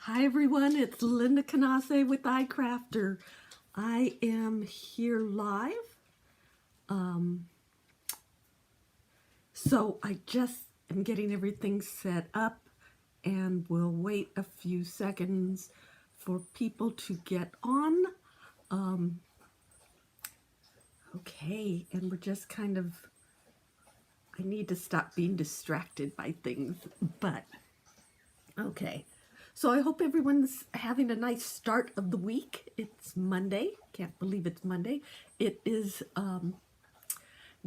Hi everyone, it's Lynda with icrafter. I am here live. So I just am getting everything set up and we'll wait a few seconds for people to get on. Okay, and we're just kind of, I need to stop being distracted by things, but okay. So I hope everyone's having a nice start of the week. It's Monday. Can't believe it's Monday. It is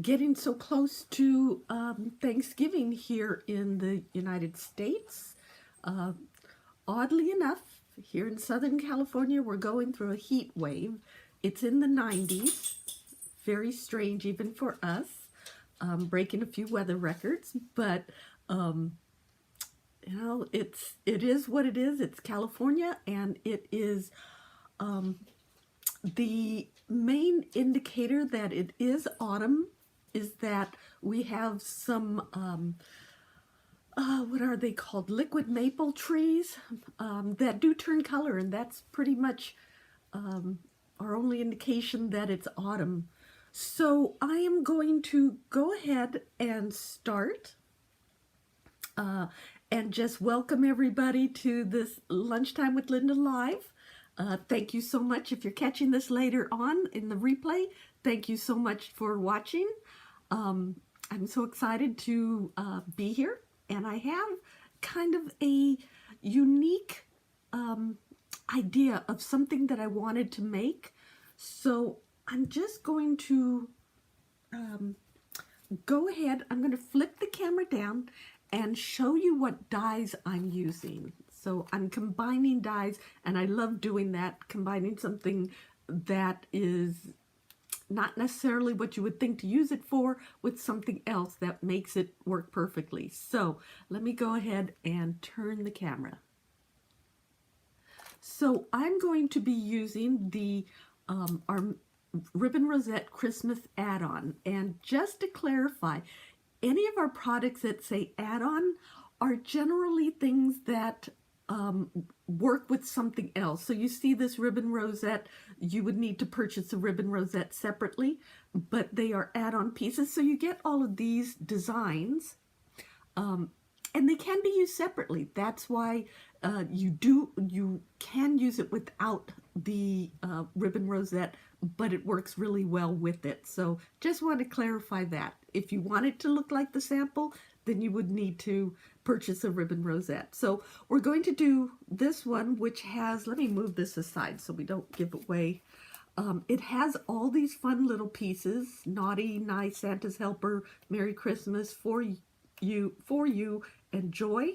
getting so close to Thanksgiving here in the United States. Oddly enough, here in Southern California, we're going through a heat wave. It's in the 90s. Very strange even for us. Breaking a few weather records, but you know, it is what it is. It's California, and it is the main indicator that it is autumn is that we have some what are they called? Liquid maple trees that do turn color, and that's pretty much our only indication that it's autumn. So I am going to go ahead and start and just welcome everybody to this Lunchtime with Lynda live. Thank you so much. If you're catching this later on in the replay, thank you so much for watching. I'm so excited to be here, and I have kind of a unique idea of something that I wanted to make. So I'm just going to go ahead. I'm going to flip the camera down and show you what dyes I'm using. So I'm combining dyes, and I love doing that, combining something that is not necessarily what you would think to use it for with something else that makes it work perfectly. So let me go ahead and turn the camera. So I'm going to be using the our Ribbon Rosette Christmas add-on, and just to clarify, any of our products that say add-on are generally things that work with something else. So you see this ribbon rosette, you would need to purchase a ribbon rosette separately, but they are add-on pieces. So you get all of these designs, and they can be used separately. That's why you can use it without the ribbon rosette, but it works really well with it. So just want to clarify that. If you want it to look like the sample, then you would need to purchase a ribbon rosette. So we're going to do this one, which has, let me move this aside so we don't give away. It has all these fun little pieces: naughty, nice, Santa's helper, Merry Christmas, for you, and joy,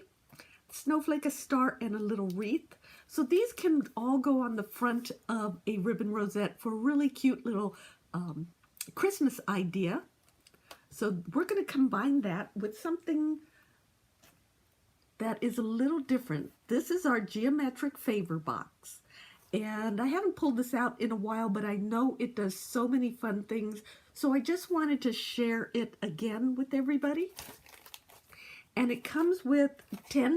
snowflake, a star, and a little wreath. So these can all go on the front of a ribbon rosette for a really cute little Christmas idea. So we're going to combine that with something that is a little different. This is our geometric favor box. And I haven't pulled this out in a while, but I know it does so many fun things. So I just wanted to share it again with everybody. And it comes with 10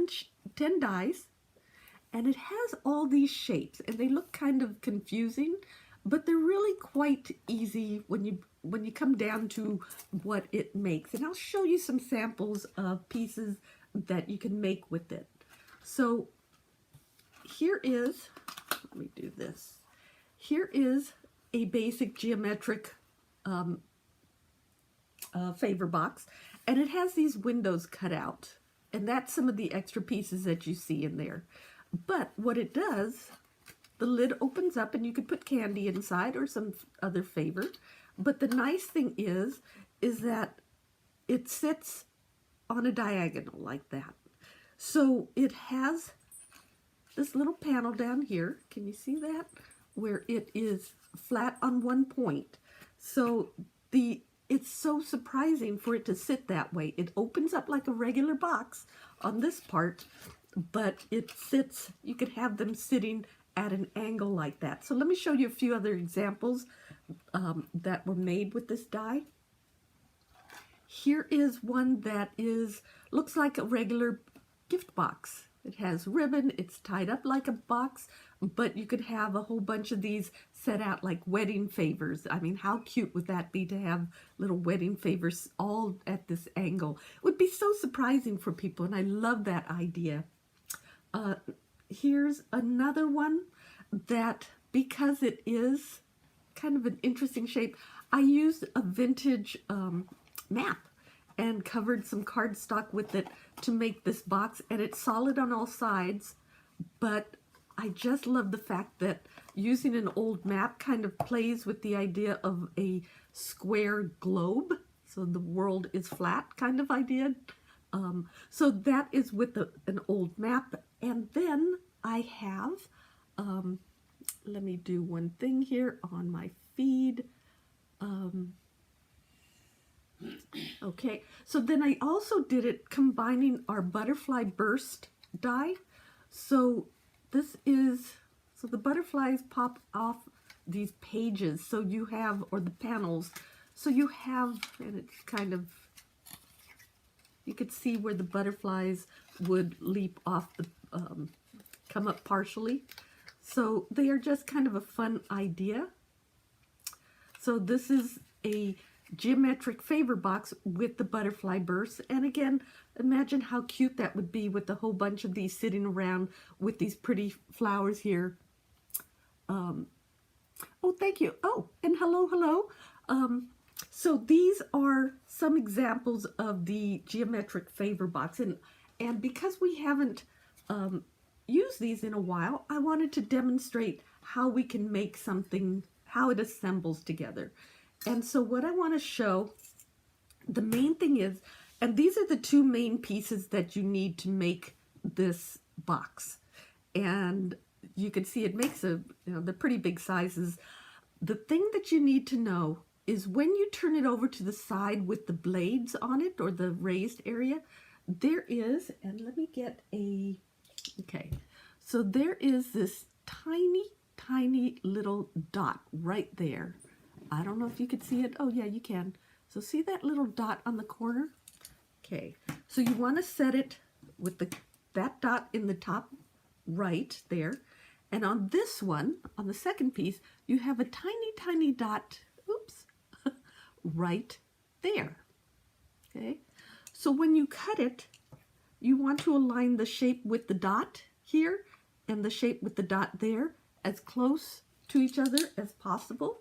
dies, and it has all these shapes, and they look kind of confusing, but they're really quite easy when you come down to what it makes. And I'll show you some samples of pieces that you can make with it. So here is, let me do this. Here is a basic geometric favor box, and it has these windows cut out, and that's some of the extra pieces that you see in there. But what it does, the lid opens up and you could put candy inside or some other favor. But the nice thing is that it sits on a diagonal like that. So it has this little panel down here. Can you see that? Where it is flat on one point. So it's so surprising for it to sit that way. It opens up like a regular box on this part, but it sits, you could have them sitting at an angle like that. So let me show you a few other examples that were made with this die. Here is one that looks like a regular gift box. It has ribbon, it's tied up like a box, but you could have a whole bunch of these set out like wedding favors. I mean, how cute would that be to have little wedding favors all at this angle? It would be so surprising for people, and I love that idea. Here's another one that, because it is kind of an interesting shape, I used a vintage map and covered some cardstock with it to make this box, and it's solid on all sides, but I just love the fact that using an old map kind of plays with the idea of a square globe, so the world is flat kind of idea. So that is with an old map. And then I have, let me do one thing here on my feed. Okay, so then I also did it combining our butterfly burst die. So this is, so the butterflies pop off these pages, so you have, or the panels, so you have, and it's kind of, you could see where the butterflies would leap off the, come up partially. So they are just kind of a fun idea. So this is a geometric favor box with the butterfly bursts, and again, imagine how cute that would be with a whole bunch of these sitting around with these pretty flowers here. Oh, thank you. Oh, and hello. So these are some examples of the geometric favor box, and because we haven't used these in a while, I wanted to demonstrate how we can make something, how it assembles together. And so what I want to show, the main thing is, and these are the two main pieces that you need to make this box. And you can see it makes a, they're pretty big sizes. The thing that you need to know is when you turn it over to the side with the blades on it, or the raised area, there is, and let me get a, okay, so there is this tiny little dot right there. I don't know if you could see it. Oh yeah, you can. So see that little dot on the corner? Okay, so you want to set it with that dot in the top right there. And on this one, on the second piece, you have a tiny dot, oops, right there. Okay, so when you cut it, you want to align the shape with the dot here and the shape with the dot there as close to each other as possible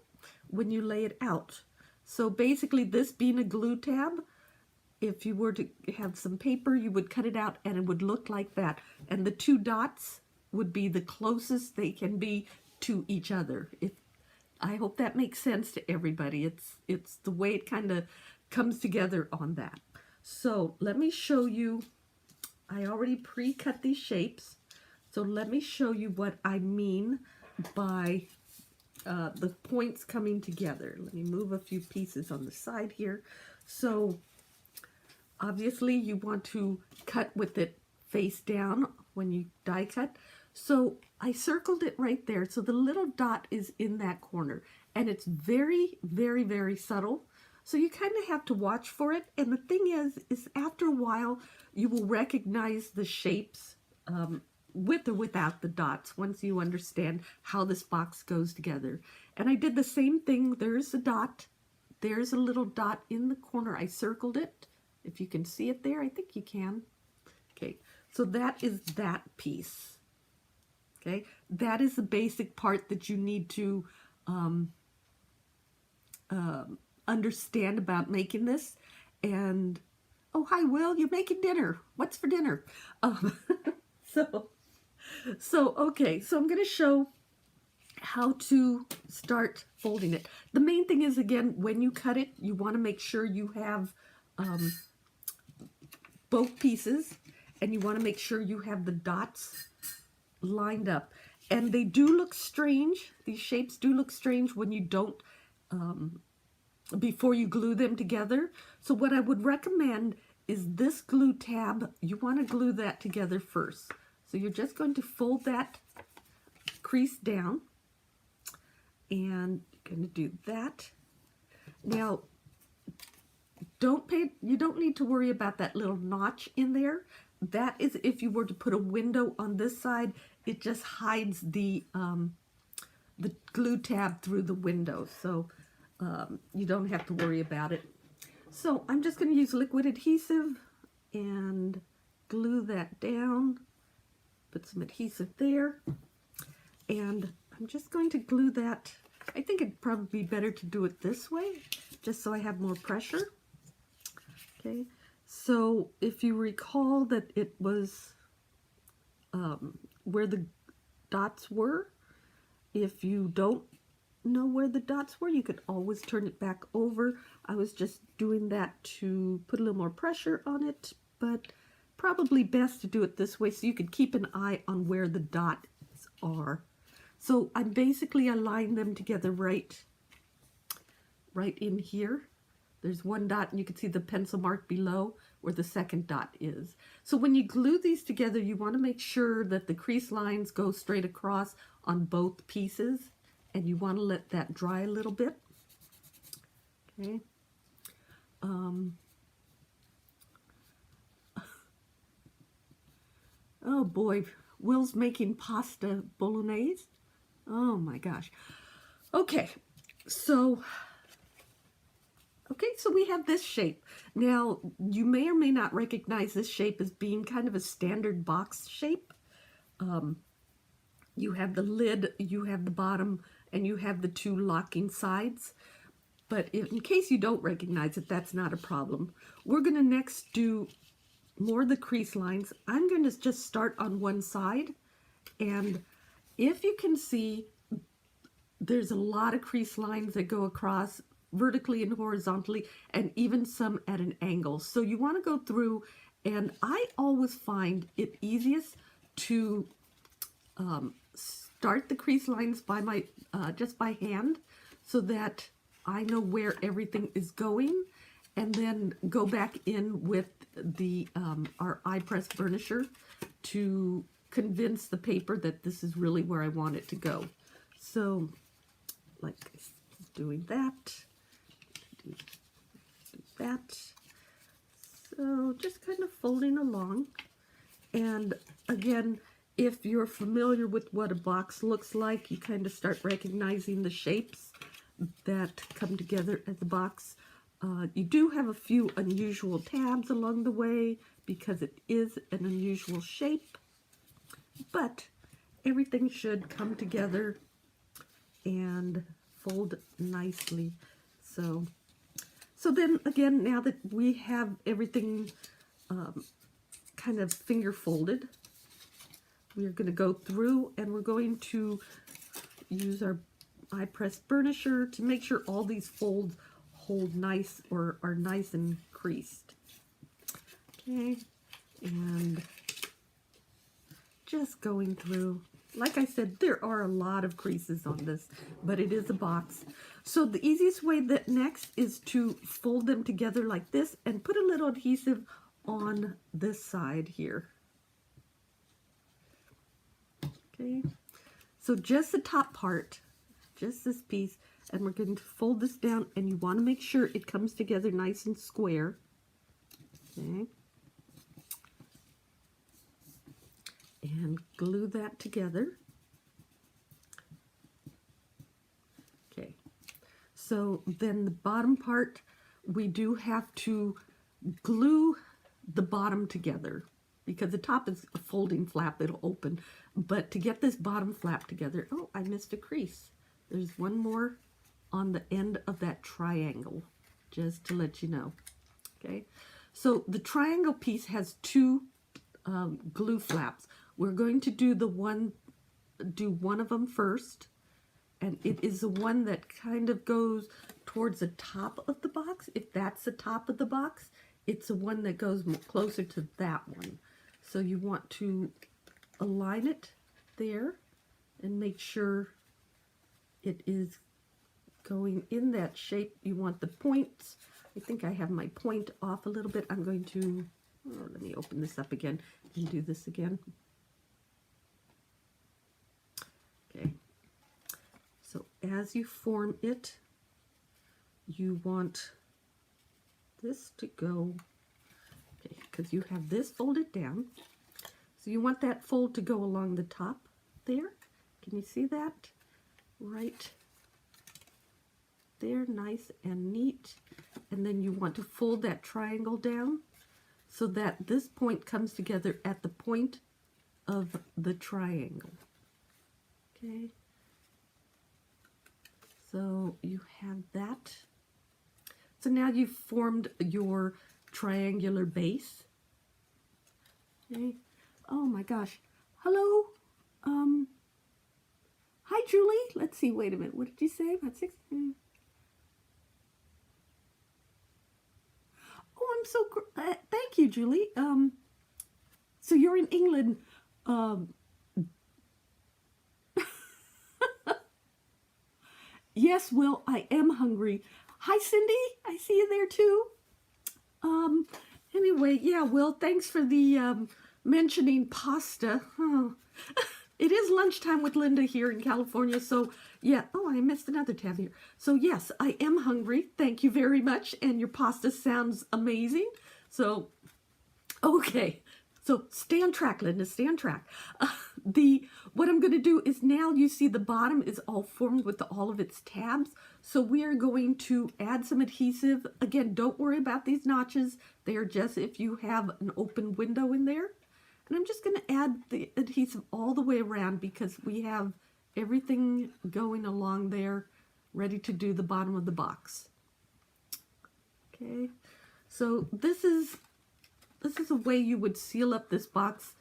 when you lay it out. So basically, this being a glue tab, if you were to have some paper, you would cut it out and it would look like that. And the two dots would be the closest they can be to each other. I hope that makes sense to everybody. It's the way it kind of comes together on that. So let me show you, I already pre-cut these shapes. So let me show you what I mean by the points coming together. Let me move a few pieces on the side here. So obviously you want to cut with it face down when you die cut. So I circled it right there. So the little dot is in that corner, and it's very subtle. So you kind of have to watch for it. And the thing is after a while, you will recognize the shapes with or without the dots once you understand how this box goes together. And I did the same thing. There's a dot. There's a little dot in the corner. I circled it. If you can see it there, I think you can. Okay, so that is that piece. Okay, that is the basic part that you need to understand about making this. And oh, hi Will, you're making dinner. What's for dinner? So okay, so I'm going to show how to start folding it. The main thing is, again, when you cut it, you want to make sure you have both pieces, and you want to make sure you have the dots lined up. And they do look strange. These shapes do look strange when you don't, before you glue them together. So what I would recommend is this glue tab. You want to glue that together first. So you're just going to fold that crease down, and you're going to do that. Now, you don't need to worry about that little notch in there. that is if you were to put a window on this side, it just hides the glue tab through the window, so you don't have to worry about it. So I'm just going to use liquid adhesive and glue that down. Put some adhesive there, and I'm just going to glue that. I think it'd probably be better to do it this way, just so I have more pressure. Okay, so if you recall that it was where the dots were, if you don't know where the dots were, you could always turn it back over. I was just doing that to put a little more pressure on it, but probably best to do it this way so you could keep an eye on where the dots are. So I basically align them together right in here. There's one dot, and you can see the pencil mark below where the second dot is. So when you glue these together, you want to make sure that the crease lines go straight across on both pieces, and you want to let that dry a little bit. Okay. Oh boy, Will's making pasta bolognese. Oh my gosh. Okay, so we have this shape. Now, you may or may not recognize this shape as being kind of a standard box shape. You have the lid, you have the bottom, and you have the two locking sides. But in case you don't recognize it, that's not a problem. We're going to next do more of the crease lines. I'm going to just start on one side, and if you can see, there's a lot of crease lines that go across vertically and horizontally, and even some at an angle. So you want to go through, and I always find it easiest to start the crease lines by my just by hand, so that I know where everything is going, and then go back in with the our iPress burnisher to convince the paper that this is really where I want it to go. So, like doing that, do that. So just kind of folding along. And again, if you're familiar with what a box looks like, you kind of start recognizing the shapes that come together as a box. You do have a few unusual tabs along the way because it is an unusual shape, but everything should come together and fold nicely. So then again, now that we have everything kind of finger folded, we're going to go through and we're going to use our iPress burnisher to make sure all these folds hold nice or are nice and creased. Okay, and just going through. Like I said, there are a lot of creases on this, but it is a box. So the easiest way that next is to fold them together like this and put a little adhesive on this side here. Okay, so just the top part, just this piece, and we're going to fold this down, and you want to make sure it comes together nice and square. Okay, and glue that together. Okay, so then the bottom part, we do have to glue the bottom together because the top is a folding flap, it'll open. But to get this bottom flap together, oh, I missed a crease. There's one more on the end of that triangle, just to let you know. Okay, so the triangle piece has two glue flaps. We're going to do one of them first, and it is the one that kind of goes towards the top of the box. If that's the top of the box, it's the one that goes closer to that one. So you want to align it there and make sure it is going in that shape. You want the points. I think I have my point off a little bit. I'm going to, let me open this up again and do this again. Okay, so as you form it, you want this to go, Okay, because you have this folded down. So you want that fold to go along the top there. Can you see that? Right there, nice and neat. And then you want to fold that triangle down so that this point comes together at the point of the triangle. Okay, so you have that. So now you've formed your triangular base. Okay. Oh my gosh. Hello. Hi Julie. Let's see. Wait a minute. What did you say? About 6? Oh, I'm so. Thank you, Julie. So you're in England. Yes, Will. I am hungry. Hi, Cindy. I see you there too. Anyway, yeah, Will, thanks for the mentioning pasta. Oh. It is lunchtime with Lynda here in California, so yeah. Oh, I missed another tab here. So yes, I am hungry. Thank you very much, and your pasta sounds amazing. So, okay. So stay on track, Lynda, stay on track. What I'm going to do is now you see the bottom is all formed with all of its tabs. So we are going to add some adhesive. Again, don't worry about these notches. They are just if you have an open window in there. And I'm just going to add the adhesive all the way around because we have everything going along there ready to do the bottom of the box. Okay, so this is a way you would seal up this box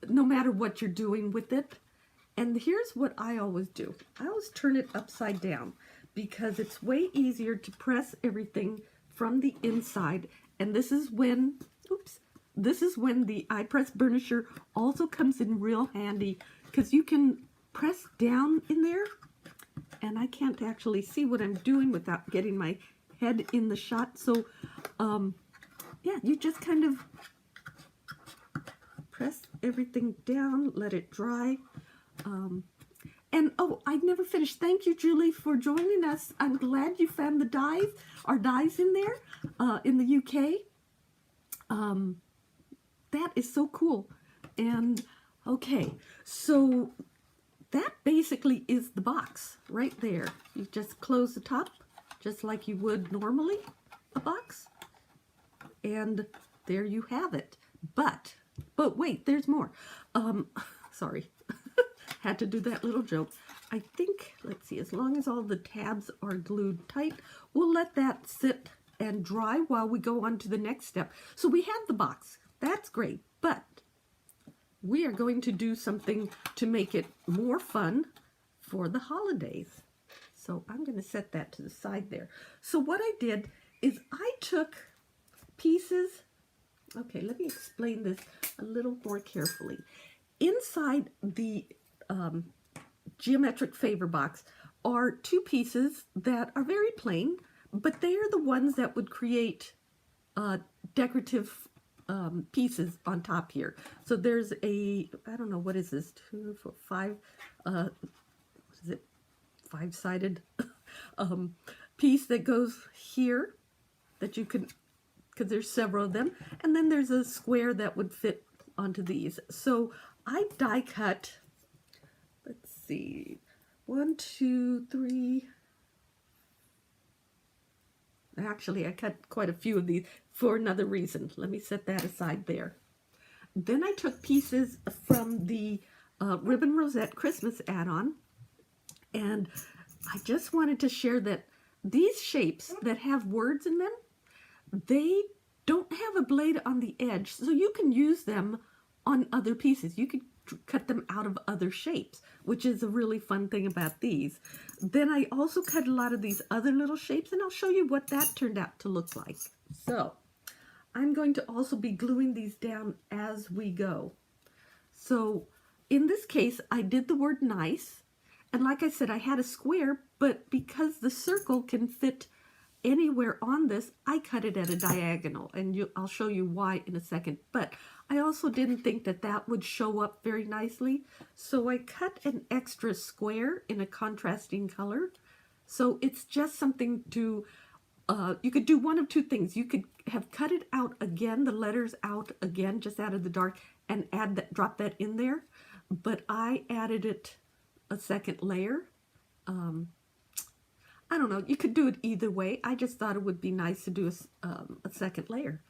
no matter what you're doing with it. And here's what I always do. I always turn it upside down because it's way easier to press everything from the inside. And this is when, this is when the iPress burnisher also comes in real handy because you can press down in there. And I can't actually see what I'm doing without getting my head in the shot. So, yeah, you just kind of press everything down, let it dry. And oh, I never finished. Thank you, Julie, for joining us. I'm glad you found the dies, our dies in there, in the UK. That is so cool. And okay, so that basically is the box right there. You just close the top just like you would normally a box. And there you have it. But wait, there's more. Sorry, had to do that little joke. I think, let's see, as long as all the tabs are glued tight, we'll let that sit and dry while we go on to the next step. So we have the box. That's great. But we are going to do something to make it more fun for the holidays. So I'm going to set that to the side there. So what I did is I took pieces. Okay, let me explain this a little more carefully. Inside the geometric favor box are two pieces that are very plain, but they are the ones that would create decorative pieces on top here. So there's a, I don't know, what is this, 2, 4, 5, what is it, 5-sided piece that goes here that you can, because there's several of them, and then there's a square that would fit onto these. So I die cut, let's see, 1, 2, 3, actually I cut quite a few of these for another reason. Let me set that aside there. Then I took pieces from the Ribbon Rosette Christmas add-on, and I just wanted to share that these shapes that have words in them, they don't have a blade on the edge, so you can use them on other pieces. You could cut them out of other shapes, which is a really fun thing about these. Then I also cut a lot of these other little shapes, and I'll show you what that turned out to look like. So I'm going to also be gluing these down as we go. So in this case, I did the word nice, and like I said, I had a square, but because the circle can fit anywhere on this, I cut it at a diagonal, and I'll show you why in a second. But I also didn't think that that would show up very nicely, so I cut an extra square in a contrasting color. So it's just something to you could do one of two things. You could have cut it out again, the letters out again, just out of the dark, and add that, drop that in there. But I added it a second layer. I don't know, you could do it either way. I just thought it would be nice to do a second layer.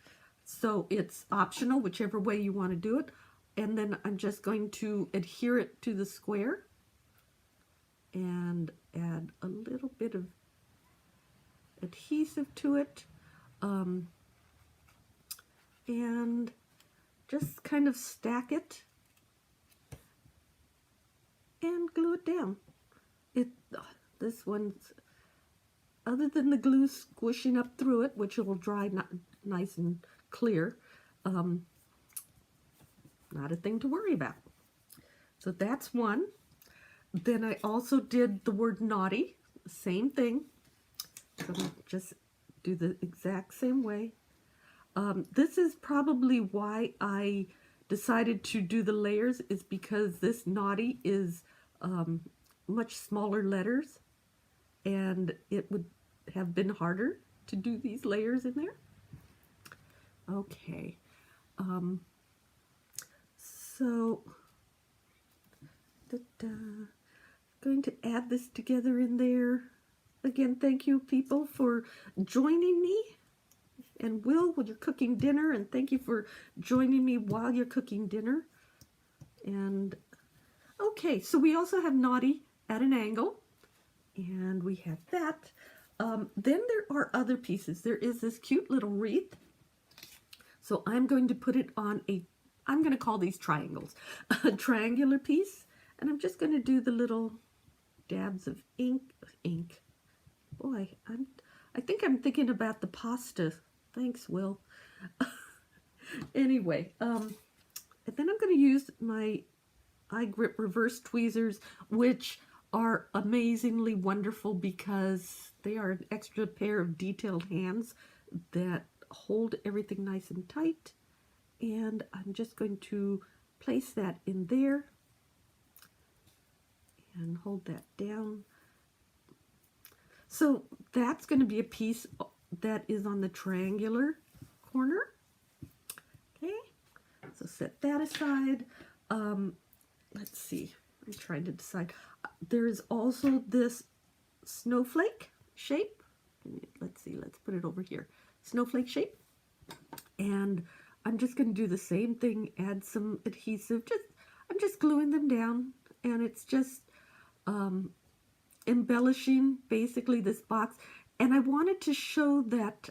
So it's optional, whichever way you want to do it. And then I'm just going to adhere it to the square and add a little bit of adhesive to it, and just kind of stack it and glue it down. This one's, other than the glue squishing up through it, which will dry nice and clear, not a thing to worry about. So that's one. Then I also did the word naughty, same thing. So I'm just do the exact same way. This is probably why I decided to do the layers, is because this naughty is much smaller letters, and it would have been harder to do these layers in there. Okay, so going to add this together in there. Again, thank you people for joining me, and Will, when you're cooking dinner, and thank you for joining me while you're cooking dinner. And okay, so we also have naughty at an angle, and we have that. Then there are other pieces. There is this cute little wreath. So I'm going to put it on I'm going to call these triangles, a triangular piece, and I'm just going to do the little dabs of ink. Boy, I think I'm thinking about the pasta. Thanks, Will. Anyway, and then I'm going to use my iGrip reverse tweezers, which are amazingly wonderful because they are an extra pair of detailed hands that hold everything nice and tight. And I'm just going to place that in there and hold that down. So that's going to be a piece that is on the triangular corner. Okay, so set that aside. Let's see, I'm trying to decide. There is also this snowflake shape. Let's see, let's put it over here. Snowflake shape. And I'm just going to do the same thing, add some adhesive. I'm just gluing them down, and it's just embellishing basically this box. And I wanted to show that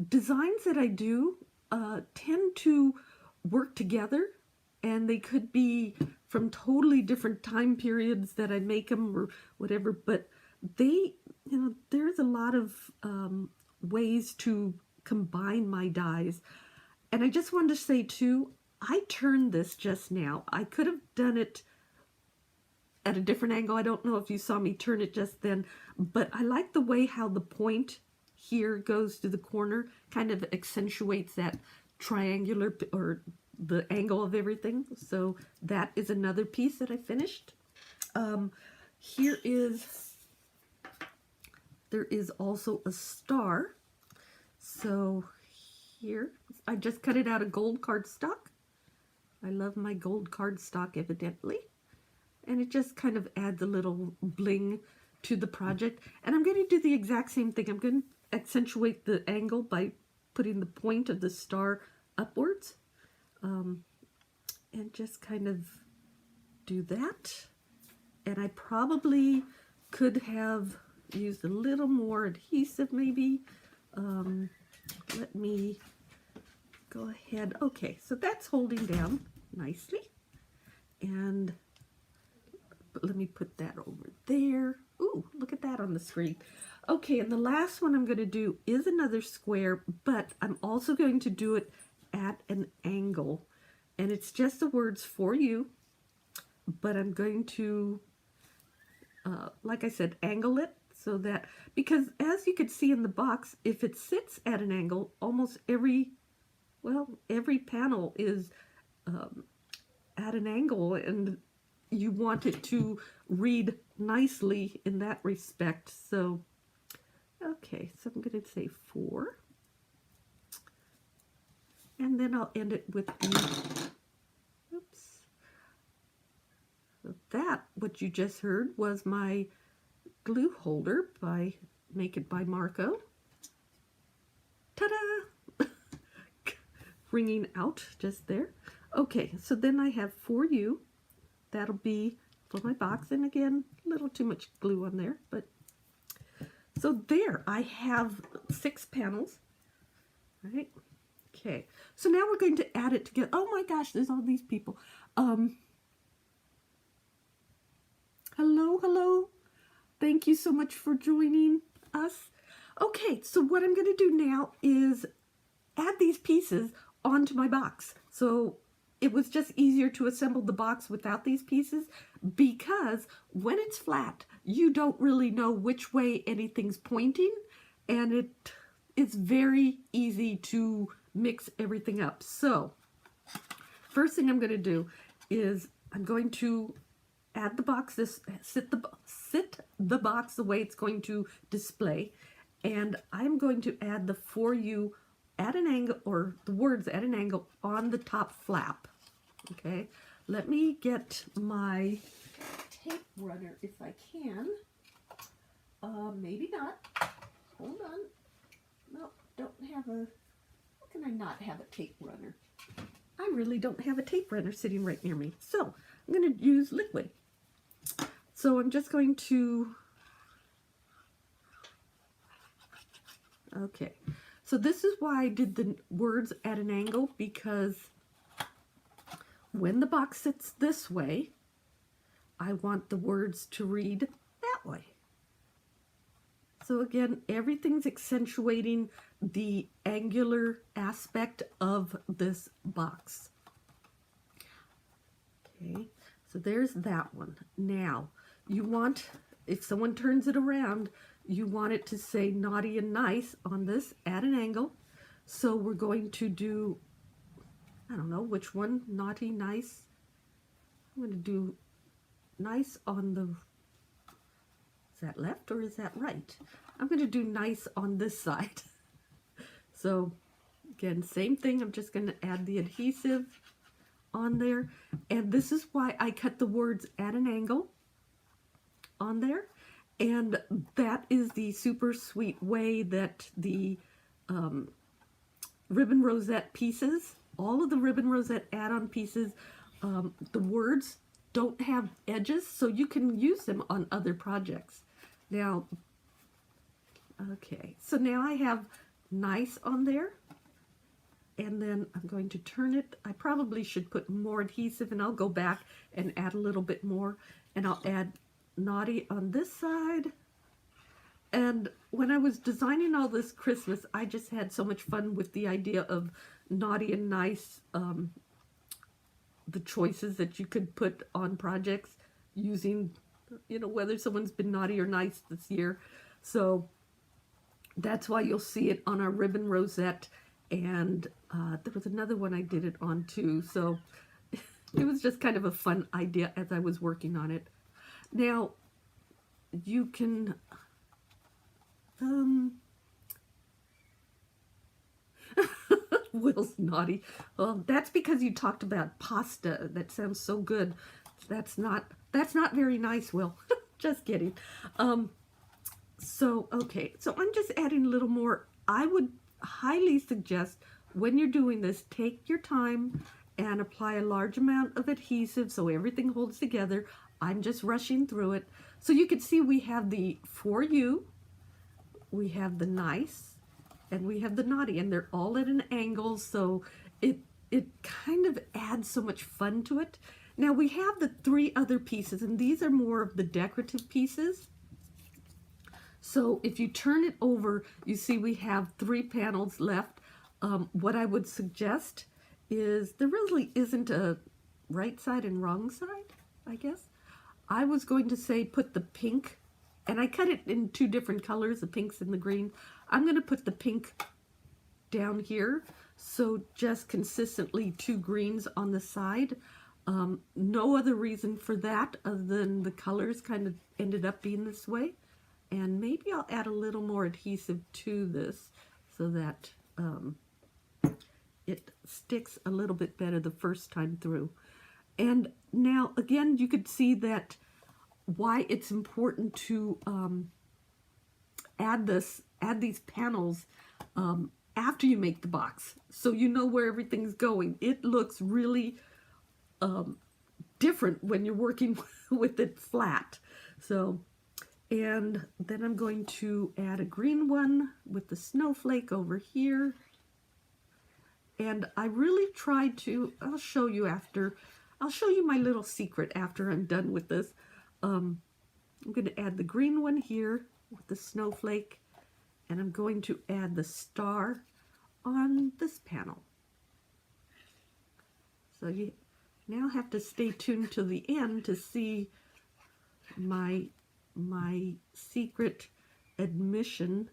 designs that I do tend to work together, and they could be from totally different time periods that I make them or whatever, but they, there's a lot of ways to combine my dies. And I just wanted to say too, I turned this just now. I could have done it at a different angle. I don't know if you saw me turn it just then, but I like the way how the point here goes to the corner, kind of accentuates that triangular or the angle of everything. So that is another piece that I finished. There is also a star. So here, I just cut it out of gold cardstock. I love my gold cardstock, evidently. And it just kind of adds a little bling to the project. And I'm going to do the exact same thing. I'm going to accentuate the angle by putting the point of the star upwards. And just kind of do that. And I probably could have used a little more adhesive maybe. Let me go ahead. Okay, so that's holding down nicely. And let me put that over there. Ooh, look at that on the screen. Okay, and the last one I'm going to do is another square, but I'm also going to do it at an angle. And it's just the words "for you," but I'm going to, like I said, angle it so that, because as you can see in the box, if it sits at an angle, almost every panel is at an angle, and you want it to read nicely in that respect. So Okay, so I'm going to say 4. And then I'll end it with oops. So that, what you just heard, was my glue holder by Make It by Marco. Ta-da! Ringing out just there. Okay, so then I have For You. That'll be for my box. And again, a little too much glue on there, but so there, I have 6 panels. All right. Okay, so now we're going to add it together. Oh my gosh, there's all these people. Hello. Thank you so much for joining us. Okay, so what I'm going to do now is add these pieces onto my box. So it was just easier to assemble the box without these pieces because when it's flat, you don't really know which way anything's pointing, and it is very easy to mix everything up. So first thing I'm going to do is I'm going to add the box, sit the box the way it's going to display, and I'm going to add the For You at an angle, or the words at an angle on the top flap. Okay, let me get my tape runner if I can. Maybe not. Hold on. No, don't have a, how can I not have a tape runner? I really don't have a tape runner sitting right near me. So I'm going to use liquid. So I'm just going to, okay. So this is why I did the words at an angle, because when the box sits this way, I want the words to read that way. So again, everything's accentuating the angular aspect of this box. Okay, so there's that one. Now, you want, if someone turns it around, you want it to say naughty and nice on this at an angle. So we're going to do, I don't know which one, naughty, nice. I'm going to do nice on the, is that left or is that right? I'm going to do nice on this side. So again, same thing. I'm just going to add the adhesive on there. And this is why I cut the words at an angle on there. And that is the super sweet way that the Ribbon Rosette pieces, all of the Ribbon Rosette add-on pieces, the words don't have edges, so you can use them on other projects. Now, okay, so now I have nice on there, and then I'm going to turn it. I probably should put more adhesive, and I'll go back and add a little bit more, and I'll add naughty on this side. And when I was designing all this Christmas, I just had so much fun with the idea of naughty and nice, the choices that you could put on projects using, you know, whether someone's been naughty or nice this year. So that's why you'll see it on our Ribbon Rosette. And there was another one I did it on too. So it was just kind of a fun idea as I was working on it. Now, you can, Will's naughty. Well, that's because you talked about pasta. That sounds so good. That's not very nice, Will. Just kidding. So, okay. So I'm just adding a little more. I would highly suggest when you're doing this, take your time and apply a large amount of adhesive so everything holds together. I'm just rushing through it. So you can see we have the For You, we have the nice, and we have the naughty, and they're all at an angle, so it kind of adds so much fun to it. Now we have the 3 other pieces, and these are more of the decorative pieces. So if you turn it over, you see we have 3 panels left. What I would suggest is there really isn't a right side and wrong side, I guess. I was going to say put the pink, and I cut it in 2 different colors, the pinks and the green. I'm going to put the pink down here, so just consistently 2 greens on the side. No other reason for that other than the colors kind of ended up being this way. And maybe I'll add a little more adhesive to this so that it sticks a little bit better the first time through. And now again, you could see that why it's important to add these panels after you make the box, so you know where everything's going. It looks really different when you're working with it flat. So, and then I'm going to add a green one with the snowflake over here. And I really tried to, I'll show you my little secret after I'm done with this. I'm going to add the green one here with the snowflake, and I'm going to add the star on this panel. So you now have to stay tuned to the end to see my secret admission.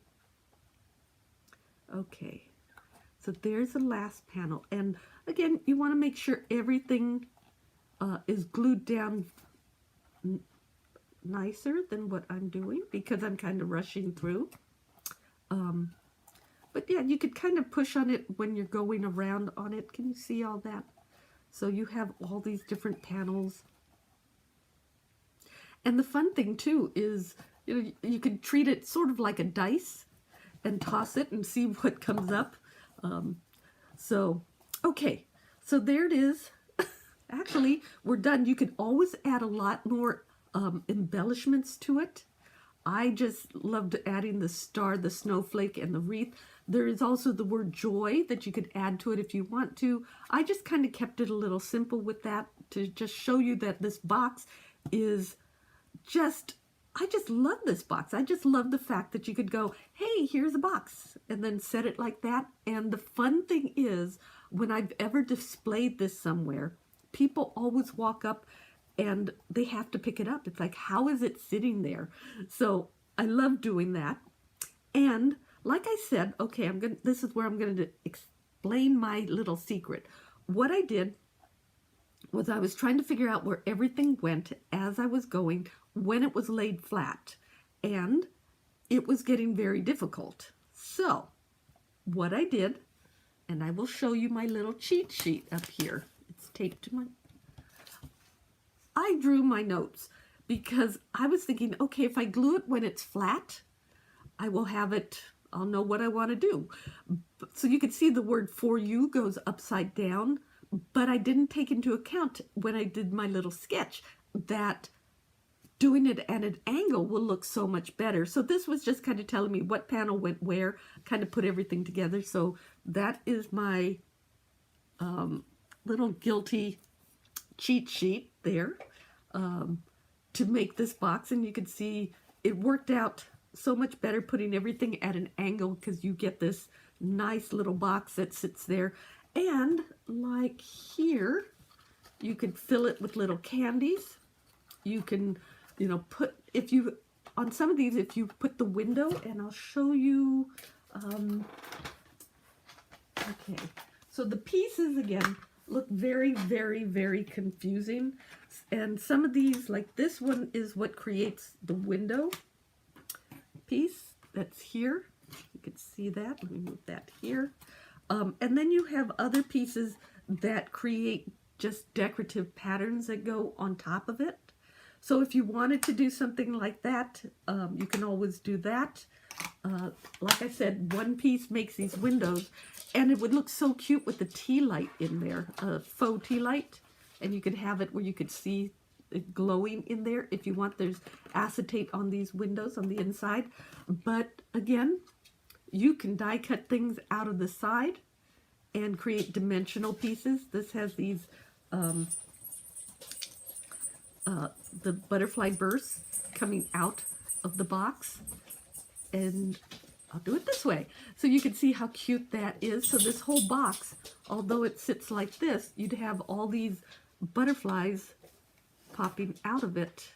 Okay, so there's the last panel, and again, you want to make sure everything is glued down nicer than what I'm doing, because I'm kind of rushing through. But yeah, you could kind of push on it when you're going around on it. Can you see all that? So you have all these different panels. And the fun thing too is, you know, you could treat it sort of like a dice and toss it and see what comes up. So, okay, so there it is. Actually, we're done. You could always add a lot more embellishments to it. I just loved adding the star, the snowflake, and the wreath. There is also the word joy that you could add to it if you want to. I just kind of kept it a little simple with that to just show you that this box is just, I just love this box. I just love the fact that you could go, hey, here's a box, and then set it like that. And the fun thing is, when I've ever displayed this somewhere, people always walk up and they have to pick it up. It's like, how is it sitting there? So I love doing that. And like I said, okay, this is where I'm going to explain my little secret. What I did was I was trying to figure out where everything went as I was going when it was laid flat. And it was getting very difficult. So what I did, and I will show you my little cheat sheet up here. It's taped to my... I drew my notes because I was thinking, okay, if I glue it when it's flat, I will have it, I'll know what I want to do. So you can see the word for you goes upside down, but I didn't take into account when I did my little sketch that doing it at an angle will look so much better. So this was just kind of telling me what panel went where, kind of put everything together. So that is my little guilty cheat sheet there to make this box. And you can see it worked out so much better putting everything at an angle, because you get this nice little box that sits there. And like here, you could fill it with little candies. You can, you know, put, if you, on some of these, if you put the window, and I'll show you, okay, so the pieces again look very, very, very confusing. And some of these, like this one, is what creates the window piece that's here. You can see that. Let me move that here. And then you have other pieces that create just decorative patterns that go on top of it. So if you wanted to do something like that, you can always do that. Like I said, one piece makes these windows, and it would look so cute with the tea light in there, a faux tea light. And you could have it where you could see it glowing in there if you want. There's acetate on these windows on the inside. But again, you can die cut things out of the side and create dimensional pieces. This has these, the butterfly bursts coming out of the box. And I'll do it this way so you can see how cute that is. So this whole box, although it sits like this, you'd have all these butterflies popping out of it.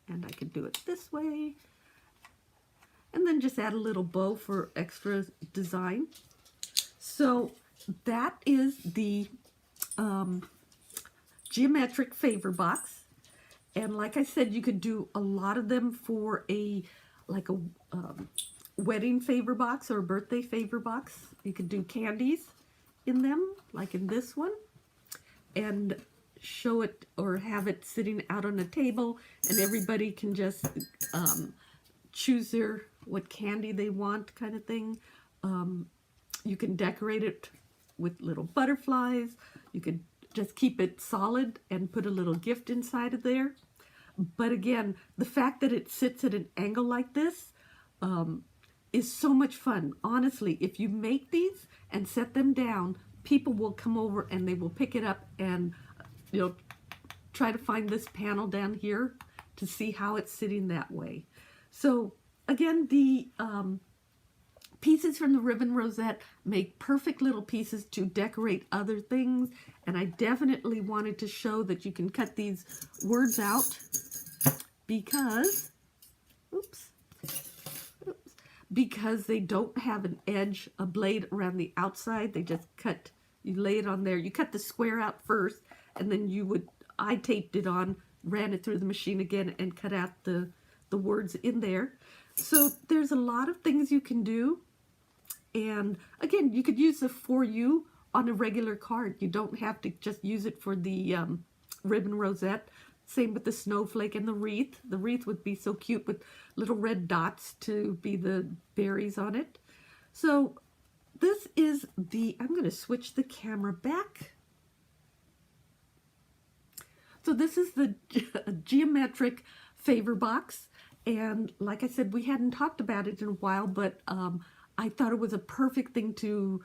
And I could do it this way. And then just add a little bow for extra design. So that is the geometric favor box. And like I said, you could do a lot of them for a wedding favor box or a birthday favor box. You could do candies in them, like in this one, and show it or have it sitting out on a table, and everybody can just choose what candy they want, kind of thing. You can decorate it with little butterflies. You could just keep it solid and put a little gift inside of there. But again, the fact that it sits at an angle like this is so much fun. Honestly, if you make these and set them down, people will come over and they will pick it up and try to find this panel down here to see how it's sitting that way. So again, the pieces from the Ribbon Rosette make perfect little pieces to decorate other things, and I definitely wanted to show that you can cut these words out because, because they don't have an edge, a blade around the outside. They just cut, you lay it on there. You cut the square out first, and then I taped it on, ran it through the machine again, and cut out the words in there. So there's a lot of things you can do. And again, you could use the For You on a regular card. You don't have to just use it for the Ribbon Rosette. Same with the snowflake and the wreath. The wreath would be so cute with little red dots to be the berries on it. So this is I'm going to switch the camera back. So this is the geometric favor box. And like I said, we hadn't talked about it in a while, but I thought it was a perfect thing to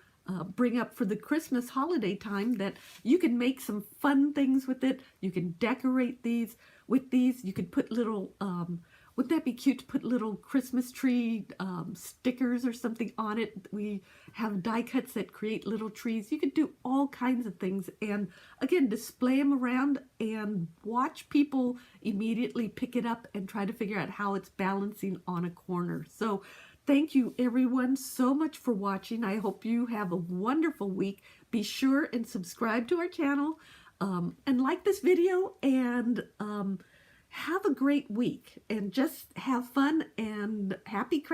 bring up for the Christmas holiday time, that you can make some fun things with it. You can decorate these with these. You could put little, wouldn't that be cute to put little Christmas tree stickers or something on it? We have die cuts that create little trees. You could do all kinds of things, and again, display them around and watch people immediately pick it up and try to figure out how it's balancing on a corner. So thank you everyone so much for watching. I hope you have a wonderful week. Be sure and subscribe to our channel and like this video, and have a great week, and just have fun and happy crafting.